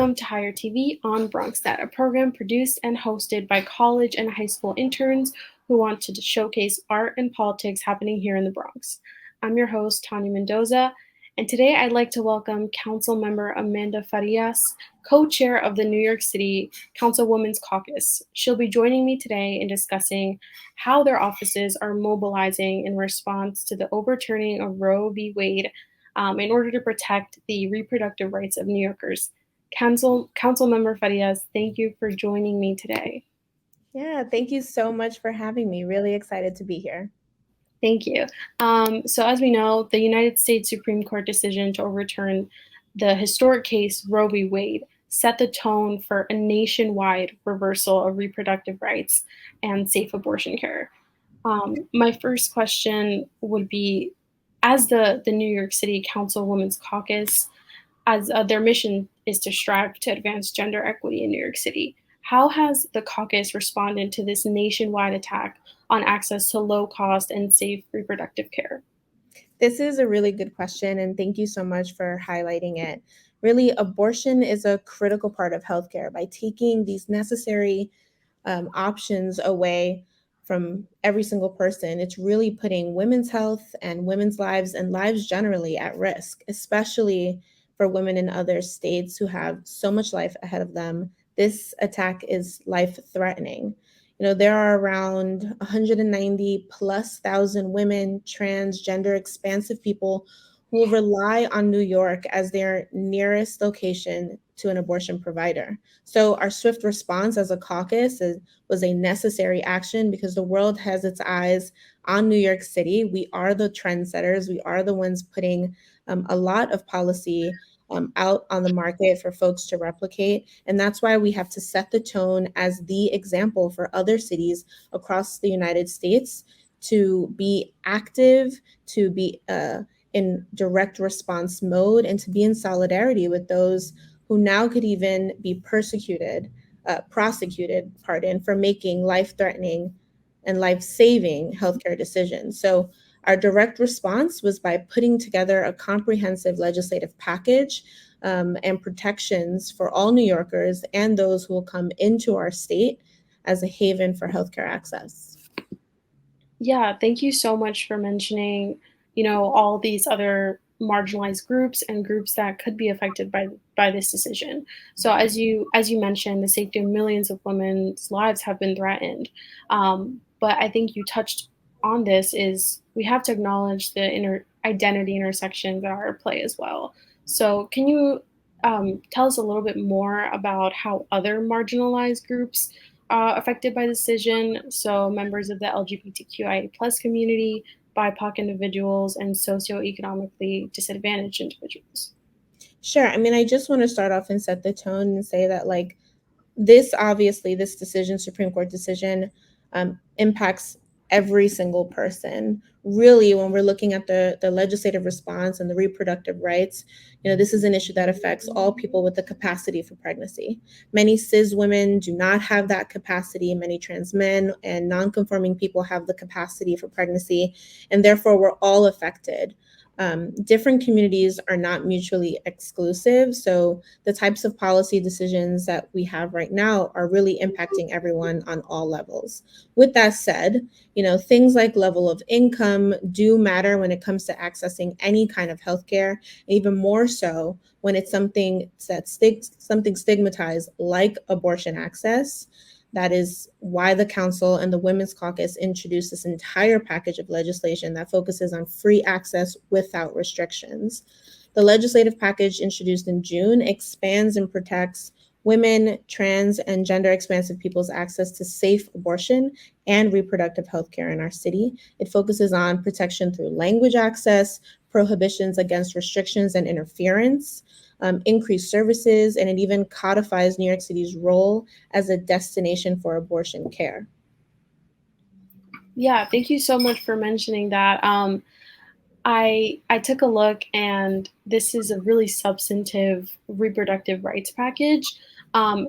Welcome to Higher TV on BronxNet, a program produced and hosted by college and high school interns who want to showcase art and politics happening here in the Bronx. I'm your host, Tanya Mendoza, and today I'd like to welcome Councilmember Amanda Farías, co-chair of the New York City Councilwomen's Caucus. She'll be joining me today in discussing how their offices are mobilizing in response to the overturning of Roe v. Wade in order to protect the reproductive rights of New Yorkers. Councilmember Farías, thank you for joining me today. Yeah, thank you so much for having me. Really excited to be here. Thank you. So as we know, the United States Supreme Court decision to overturn the historic case Roe v. Wade set the tone for a nationwide reversal of reproductive rights and safe abortion care. My first question would be, as the New York City Councilwomen's Caucus, as their mission is to strive to advance gender equity in New York City, how has the caucus responded to this nationwide attack on access to low-cost and safe reproductive care? This is a really good question, and thank you so much for highlighting it. Really, abortion is a critical part of healthcare. By taking these necessary options away from every single person, it's really putting women's health and women's lives and lives generally at risk, especially for women in other states who have so much life ahead of them. This attack is life-threatening. There are around 190 plus thousand women, transgender, expansive people who rely on New York as their nearest location to an abortion provider. So our swift response as a caucus was a necessary action because the world has its eyes on New York City. We are the trendsetters. We are the ones putting a lot of policy out on the market for folks to replicate. And that's why we have to set the tone as the example for other cities across the United States to be active, to be in direct response mode, and to be in solidarity with those who now could even be prosecuted, for making life-threatening and life-saving healthcare decisions. So our direct response was by putting together a comprehensive legislative package and protections for all New Yorkers and those who will come into our state as a haven for healthcare access. Yeah, thank you so much for mentioning, all these other marginalized groups and groups that could be affected by this decision. So as you mentioned, the safety of millions of women's lives have been threatened. But I think you touched on this is we have to acknowledge the identity intersections that are at play as well. So can you tell us a little bit more about how other marginalized groups affected by the decision? So members of the LGBTQIA plus community, BIPOC individuals, and socioeconomically disadvantaged individuals. Sure. I just want to start off and set the tone and say that this decision, Supreme Court decision, impacts every single person. Really, when we're looking at the legislative response and the reproductive rights, this is an issue that affects all people with the capacity for pregnancy. Many cis women do not have that capacity. Many trans men and non-conforming people have the capacity for pregnancy, and therefore we're all affected. Different communities are not mutually exclusive. So the types of policy decisions that we have right now are really impacting everyone on all levels. With that said, things like level of income do matter when it comes to accessing any kind of healthcare, even more so when it's something stigmatized like abortion access. That is why the council and the Women's Caucus introduced this entire package of legislation that focuses on free access without restrictions. The legislative package introduced in June expands and protects women, trans, and gender expansive people's access to safe abortion and reproductive health care in our city. It focuses on protection through language access, prohibitions against restrictions and interference, increased services, and it even codifies New York City's role as a destination for abortion care. Yeah, thank you so much for mentioning that. I took a look, and this is a really substantive reproductive rights package.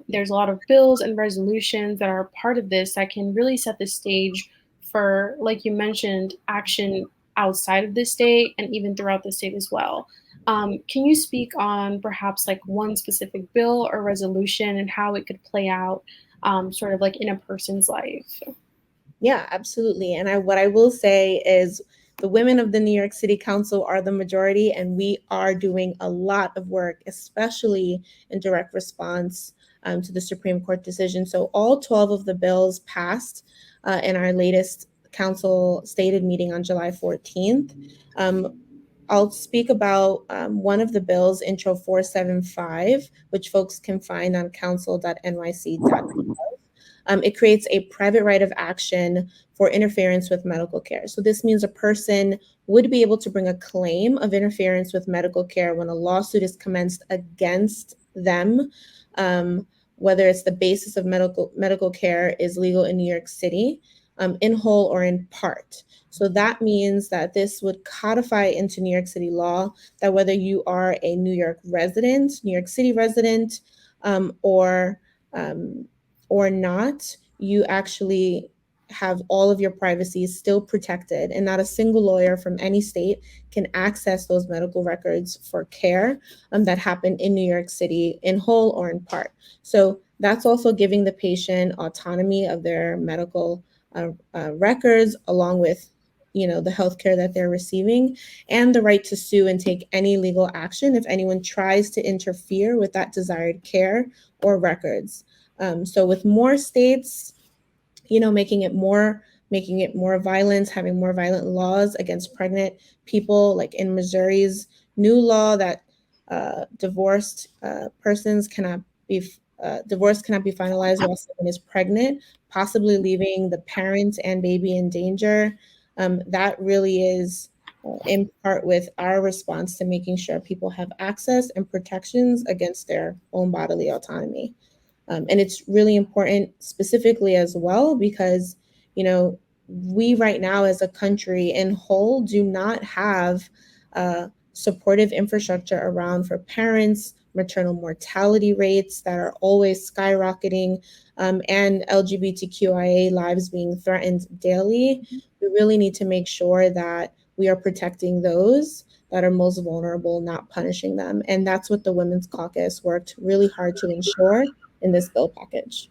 There's a lot of bills and resolutions that are part of this that can really set the stage for, like you mentioned, action outside of the state and even throughout the state as well. Can you speak on perhaps like one specific bill or resolution and how it could play out, sort of like in a person's life? Yeah, absolutely. And what I will say is the women of the New York City Council are the majority, and we are doing a lot of work, especially in direct response to the Supreme Court decision. So all 12 of the bills passed in our latest council stated meeting on July 14th. I'll speak about one of the bills, Intro 475, which folks can find on council.nyc.gov. It creates a private right of action for interference with medical care. So this means a person would be able to bring a claim of interference with medical care when a lawsuit is commenced against them, whether it's the basis of medical care is legal in New York City, in whole or in part. So that means that this would codify into New York City law that whether you are a New York resident, New York City resident, um, or um, or not, you actually have all of your privacy still protected, and not a single lawyer from any state can access those medical records for care that happen in New York City in whole or in part. So that's also giving the patient autonomy of their medical records, along with the healthcare that they're receiving, and the right to sue and take any legal action if anyone tries to interfere with that desired care or records. So with more states, making it more violence, having more violent laws against pregnant people, like in Missouri's new law that divorced persons cannot be divorce cannot be finalized while someone is pregnant, possibly leaving the parent and baby in danger. That really is in part with our response to making sure people have access and protections against their own bodily autonomy. And it's really important specifically as well because, we right now as a country in whole do not have supportive infrastructure around for parents, maternal mortality rates that are always skyrocketing, and LGBTQIA lives being threatened daily. We really need to make sure that we are protecting those that are most vulnerable, not punishing them. And that's what the Women's Caucus worked really hard to ensure in this bill package.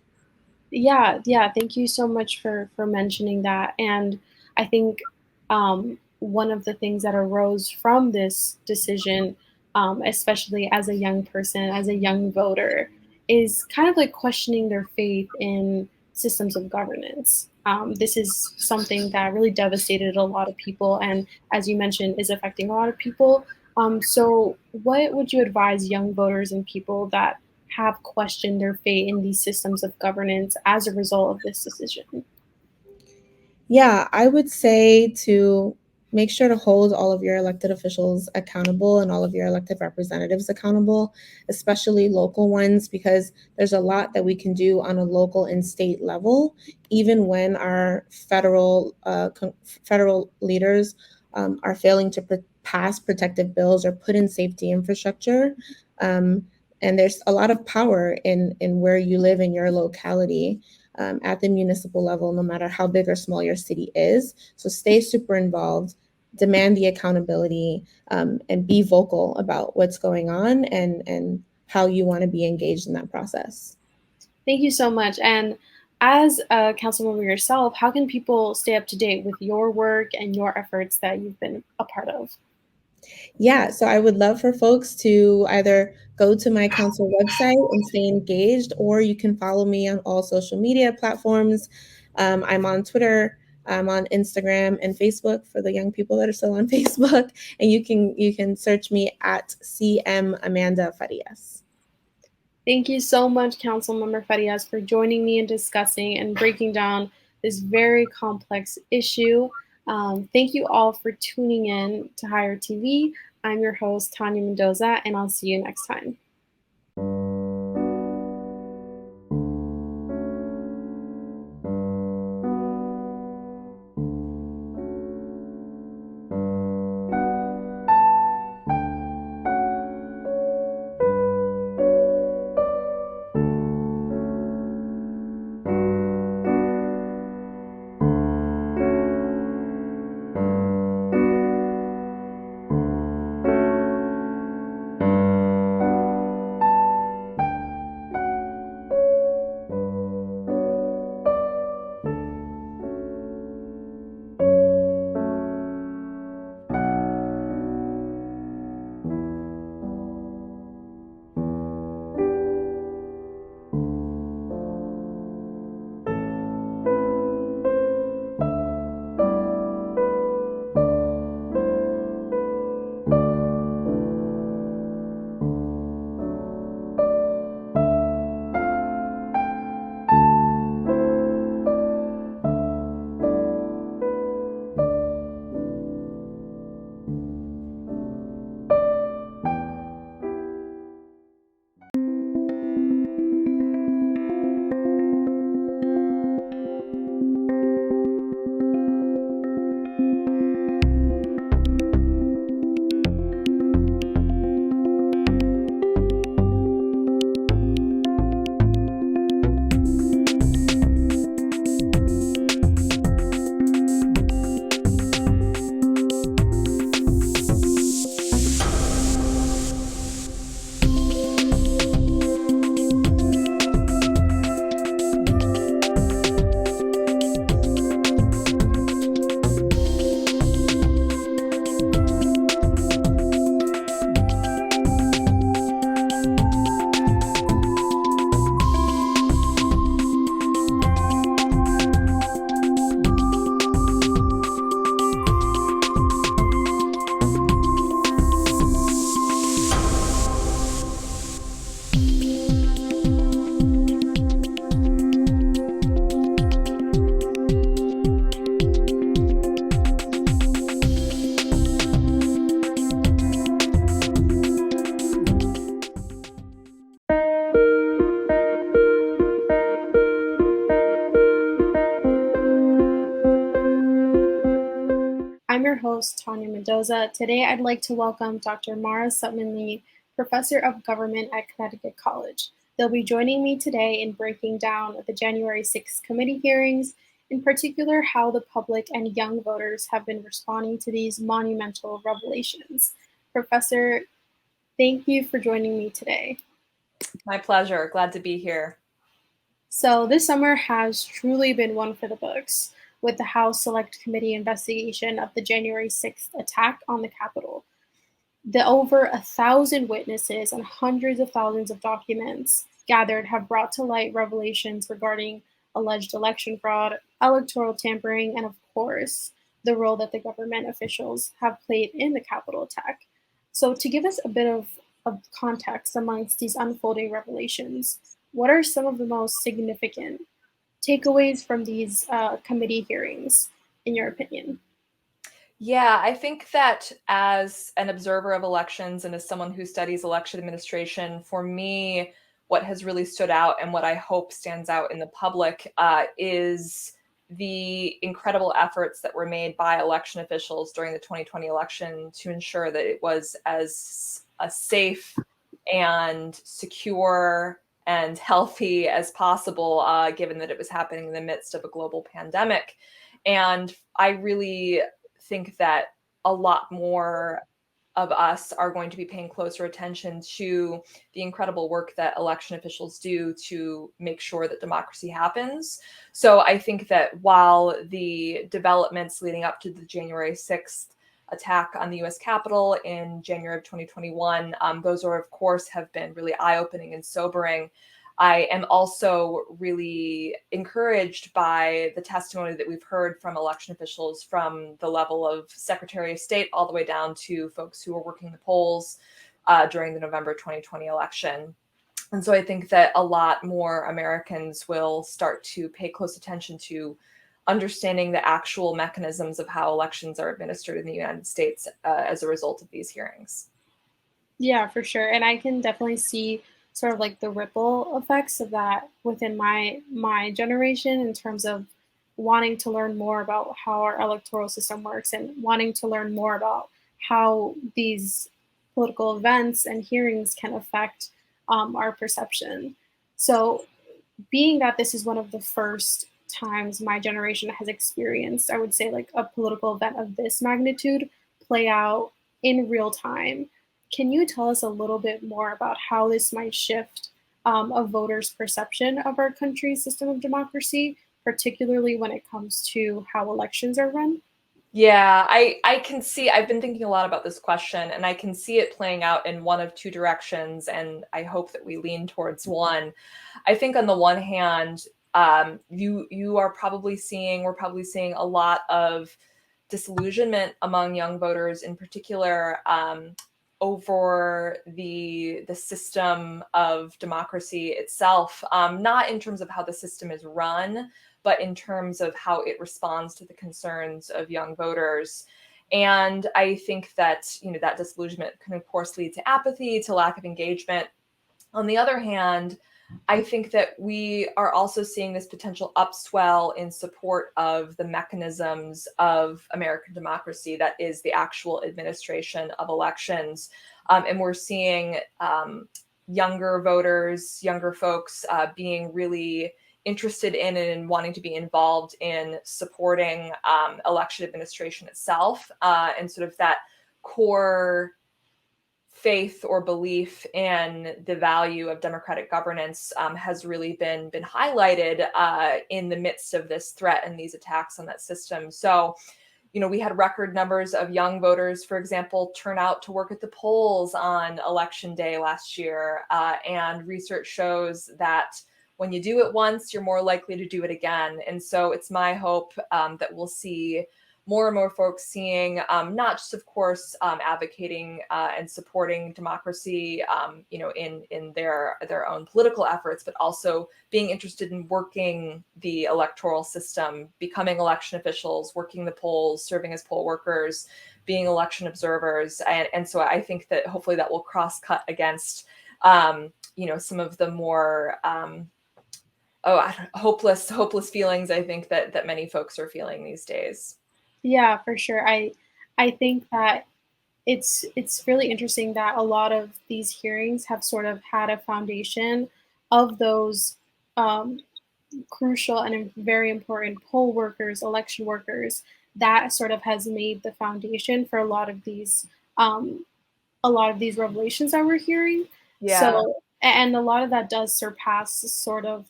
Yeah. Thank you so much for mentioning that. And I think one of the things that arose from this decision, especially as a young person, as a young voter, is kind of like questioning their faith in systems of governance. This is something that really devastated a lot of people, and as you mentioned, is affecting a lot of people. So, what would you advise young voters and people that have questioned their fate in these systems of governance as a result of this decision? Yeah, I would say to make sure to hold all of your elected officials accountable and all of your elected representatives accountable, especially local ones, because there's a lot that we can do on a local and state level, even when our federal leaders are failing to pass protective bills or put in safety infrastructure. Um, and there's a lot of power in where you live in your locality at the municipal level, no matter how big or small your city is. So stay super involved, demand the accountability, and be vocal about what's going on and how you want to be engaged in that process. Thank you so much. And as a council member yourself, how can people stay up to date with your work and your efforts that you've been a part of? Yeah, so I would love for folks to either go to my council website and stay engaged, or you can follow me on all social media platforms. I'm on Twitter, I'm on Instagram and Facebook for the young people that are still on Facebook, and you can search me at CM Amanda Farías. Thank you so much, Councilmember Farias, for joining me and discussing and breaking down this very complex issue. Thank you all for tuning in to Higher TV. I'm your host, Tanya Mendoza, and I'll see you next time. host, Tanya Mendoza. Today, I'd like to welcome Dr. Mara Suttmann-Lea, Professor of Government at Connecticut College. They'll be joining me today in breaking down the January 6th committee hearings, in particular, how the public and young voters have been responding to these monumental revelations. Professor, thank you for joining me today. My pleasure. Glad to be here. So this summer has truly been one for the books, with the House Select Committee investigation of the January 6th attack on the Capitol. The over 1,000 witnesses and hundreds of thousands of documents gathered have brought to light revelations regarding alleged election fraud, electoral tampering, and of course, the role that the government officials have played in the Capitol attack. So, to give us a bit of context amongst these unfolding revelations, what are some of the most significant takeaways from these committee hearings, in your opinion? Yeah, I think that as an observer of elections and as someone who studies election administration, for me, what has really stood out and what I hope stands out in the public is the incredible efforts that were made by election officials during the 2020 election to ensure that it was as a safe and secure and healthy as possible, given that it was happening in the midst of a global pandemic. And I really think that a lot more of us are going to be paying closer attention to the incredible work that election officials do to make sure that democracy happens. So I think that while the developments leading up to the January 6th attack on the US Capitol in January of 2021, those are, of course, have been really eye-opening and sobering. I am also really encouraged by the testimony that we've heard from election officials from the level of Secretary of State all the way down to folks who were working the polls during the November 2020 election. And so I think that a lot more Americans will start to pay close attention to understanding the actual mechanisms of how elections are administered in the United States as a result of these hearings. Yeah, for sure. And I can definitely see sort of like the ripple effects of that within my generation in terms of wanting to learn more about how our electoral system works and wanting to learn more about how these political events and hearings can affect our perception. So being that this is one of the first times my generation has experienced, I would say, like a political event of this magnitude play out in real time, can you tell us a little bit more about how this might shift a voter's perception of our country's system of democracy, particularly when it comes to how elections are run? Yeah, I can see, I've been thinking a lot about this question, and I can see it playing out in one of two directions, and I hope that we lean towards one. I think on the one hand, we're probably seeing a lot of disillusionment among young voters, in particular, over the system of democracy itself, not in terms of how the system is run, but in terms of how it responds to the concerns of young voters. And I think that, that disillusionment can, of course, lead to apathy, to lack of engagement. On the other hand, I think that we are also seeing this potential upswell in support of the mechanisms of American democracy, that is the actual administration of elections. And we're seeing younger voters, younger folks being really interested in and wanting to be involved in supporting election administration itself, and sort of that core faith or belief in the value of democratic governance has really been highlighted in the midst of this threat and these attacks on that system. So, we had record numbers of young voters, for example, turn out to work at the polls on election day last year. And research shows that when you do it once, you're more likely to do it again. And so it's my hope that we'll see more and more folks seeing, not just, of course, advocating and supporting democracy, in their own political efforts, but also being interested in working the electoral system, becoming election officials, working the polls, serving as poll workers, being election observers. And so I think that hopefully that will cross-cut against, some of the more hopeless feelings I think that many folks are feeling these days. Yeah, for sure. I think that it's really interesting that a lot of these hearings have sort of had a foundation of those um, crucial and very important poll workers, election workers. That sort of has made the foundation for um, a lot of these revelations that we're hearing. Yeah, So, and a lot of that does surpass sort of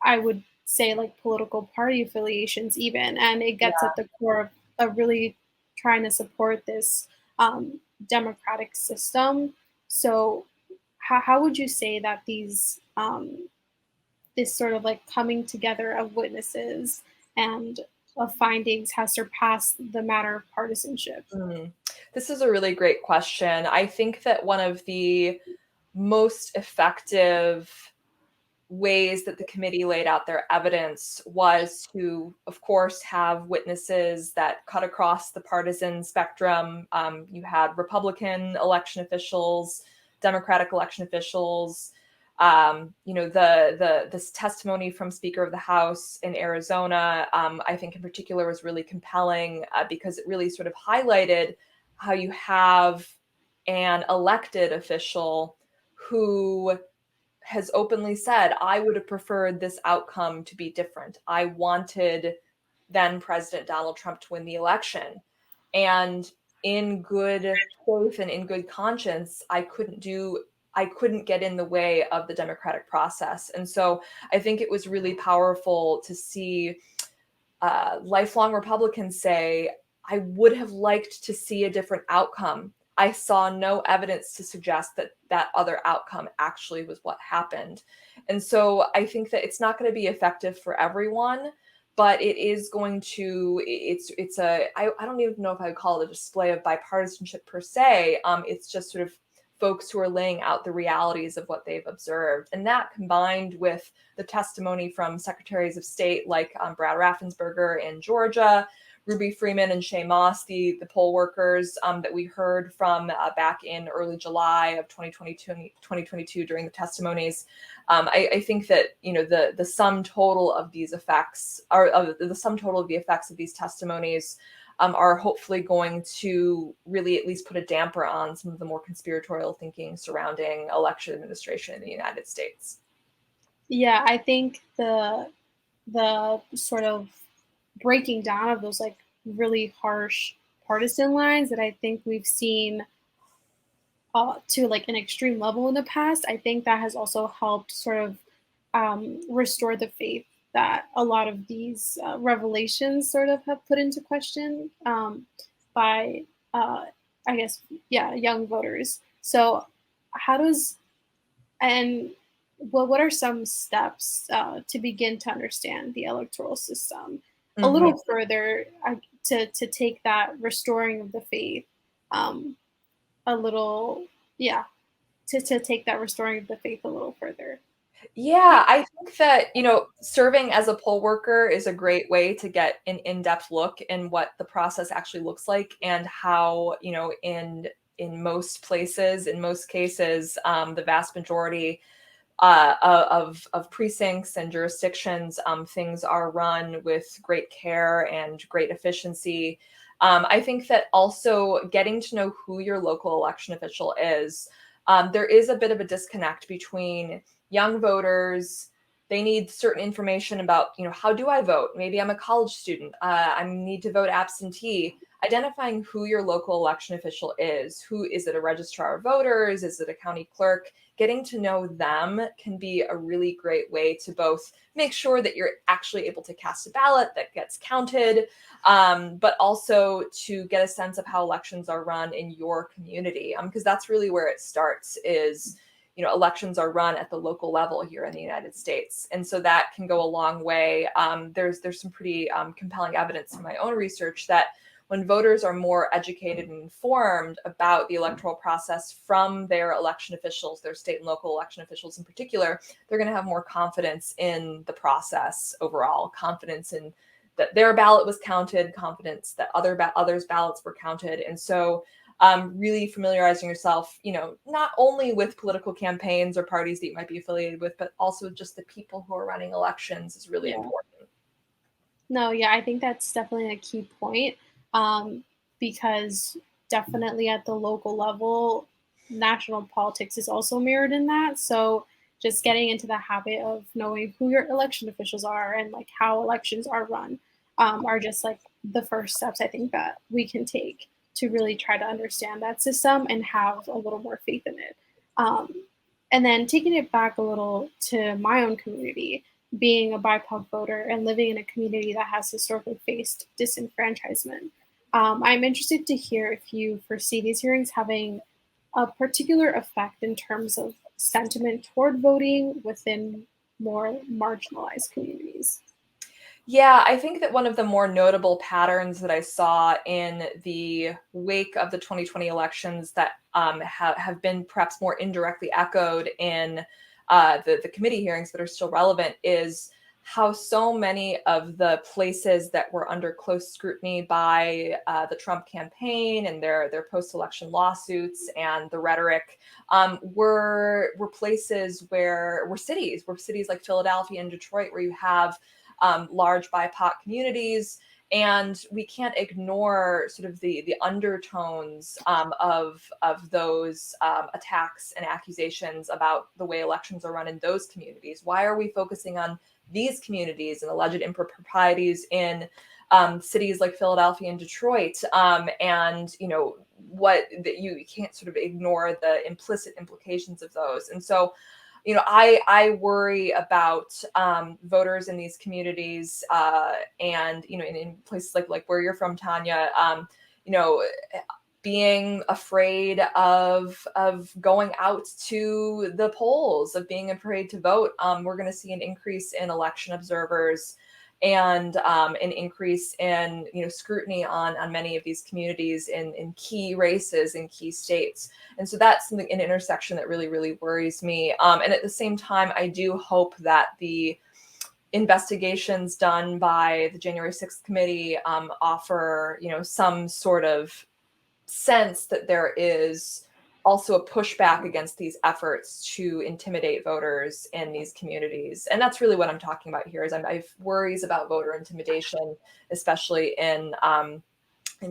I would say, like, political party affiliations even, and it gets yeah. at the core of really trying to support this democratic system. So, how would you say that this sort of like coming together of witnesses and of findings has surpassed the matter of partisanship? Mm. This is a really great question. I think that one of the most effective ways that the committee laid out their evidence was to, of course, have witnesses that cut across the partisan spectrum. You had Republican election officials, Democratic election officials. This testimony from Speaker of the House in Arizona, I think in particular was really compelling because it really sort of highlighted how you have an elected official who has openly said, I would have preferred this outcome to be different. I wanted then President Donald Trump to win the election. And in good faith and in good conscience, I couldn't get in the way of the democratic process. And so I think it was really powerful to see lifelong Republicans say, I would have liked to see a different outcome. I saw no evidence to suggest that that other outcome actually was what happened. And so I think that it's not going to be effective for everyone, but it is going to, I don't even know if I would call it a display of bipartisanship per se. It's just sort of folks who are laying out the realities of what they've observed. And that combined with the testimony from secretaries of state like Brad Raffensperger in Georgia, Ruby Freeman and Shay Moss, the poll workers that we heard from back in early July of 2022 during the testimonies. I think that the sum total of these effects are the sum total of the effects of these testimonies are hopefully going to really at least put a damper on some of the more conspiratorial thinking surrounding election administration in the United States. Yeah, I think the sort of breaking down of those like really harsh partisan lines that I think we've seen to like an extreme level in the past, I think that has also helped sort of restore the faith that a lot of these revelations sort of have put into question by, I guess, yeah, young voters. So, how does and what are some steps to begin to understand the electoral system a Mhm. little further to take that restoring of the faith um, a little, yeah, to take that restoring of the faith a little further? Yeah, I think that, serving as a poll worker is a great way to get an in-depth look in what the process actually looks like and how, in most places, in most cases, the vast majority of precincts and jurisdictions, things are run with great care and great efficiency. I think that also getting to know who your local election official is, there is a bit of a disconnect between young voters. They need certain information about, how do I vote? Maybe I'm a college student. I need to vote absentee. Identifying who your local election official is. Who is it? A registrar of voters? Is it a county clerk? Getting to know them can be a really great way to both make sure that you're actually able to cast a ballot that gets counted, but also to get a sense of how elections are run in your community, because that's really where it starts is, elections are run at the local level here in the United States. And so that can go a long way. There's some pretty compelling evidence in my own research that when voters are more educated and informed about the electoral process from their election officials, their state and local election officials in particular, they're going to have more confidence in the process overall, confidence in that their ballot was counted, confidence that others' ballots were counted. And so really familiarizing yourself, not only with political campaigns or parties that you might be affiliated with, but also just the people who are running elections is really Yeah. important. No, yeah, I think that's definitely a key point. because definitely at the local level, national politics is also mirrored in that. So just getting into the habit of knowing who your election officials are and like how elections are run are just like the first steps I think that we can take to really try to understand that system and have a little more faith in it. Um, and then taking it back a little to my own community, being a BIPOC voter and living in a community that has historically faced disenfranchisement. I'm interested to hear if you foresee these hearings having a particular effect in terms of sentiment toward voting within more marginalized communities. Yeah, I think that one of the more notable patterns that I saw in the wake of the 2020 elections that have been perhaps more indirectly echoed in the committee hearings that are still relevant is how so many of the places that were under close scrutiny by the Trump campaign and their post-election lawsuits and the rhetoric were places were cities like Philadelphia and Detroit, where you have large BIPOC communities. And we can't ignore sort of the undertones of those attacks and accusations about the way elections are run in those communities. Why are we focusing on these communities and alleged improprieties in cities like Philadelphia and Detroit? And what that you can't sort of ignore the implicit implications of those. And so I worry about voters in these communities, and in places like where you're from, Tanya. Being afraid of going out to the polls, of being afraid to vote. We're going to see an increase in election observers and an increase in scrutiny on many of these communities in key races in key states. And so that's an intersection that really, really worries me. And at the same time, I do hope that the investigations done by the January 6th committee offer some sort of sense that there is also a pushback against these efforts to intimidate voters in these communities. And that's really what I'm talking about here. Is I have worries about voter intimidation, especially in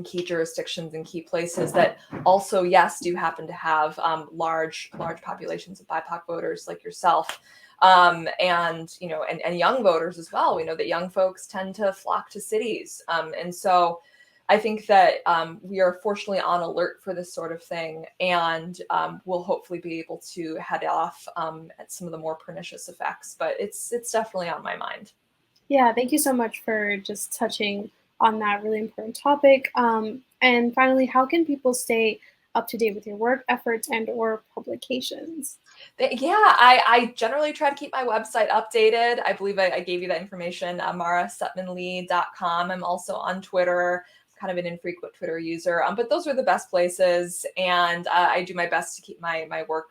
key jurisdictions and key places that also, yes, do happen to have large populations of BIPOC voters like yourself. And young voters as well. We know that young folks tend to flock to cities. And so I think that we are fortunately on alert for this sort of thing, and we'll hopefully be able to head off at some of the more pernicious effects. But it's definitely on my mind. Yeah, thank you so much for just touching on that really important topic. And finally, how can people stay up to date with your work efforts and or publications? Yeah, I generally try to keep my website updated. I believe I gave you that information, marasuttmann-lea.com. I'm also on Twitter, kind of an infrequent Twitter user, but those are the best places. And I do my best to keep my work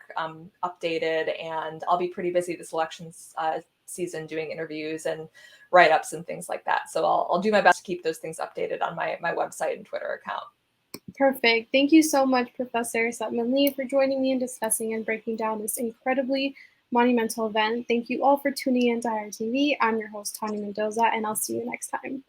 updated. And I'll be pretty busy this elections season doing interviews and write-ups and things like that. So I'll do my best to keep those things updated on my website and Twitter account. Perfect. Thank you so much, Professor Suttmann-Lea, for joining me and discussing and breaking down this incredibly monumental event. Thank you all for tuning in to Higher TV. I'm your host, Tanya Mendoza, and I'll see you next time.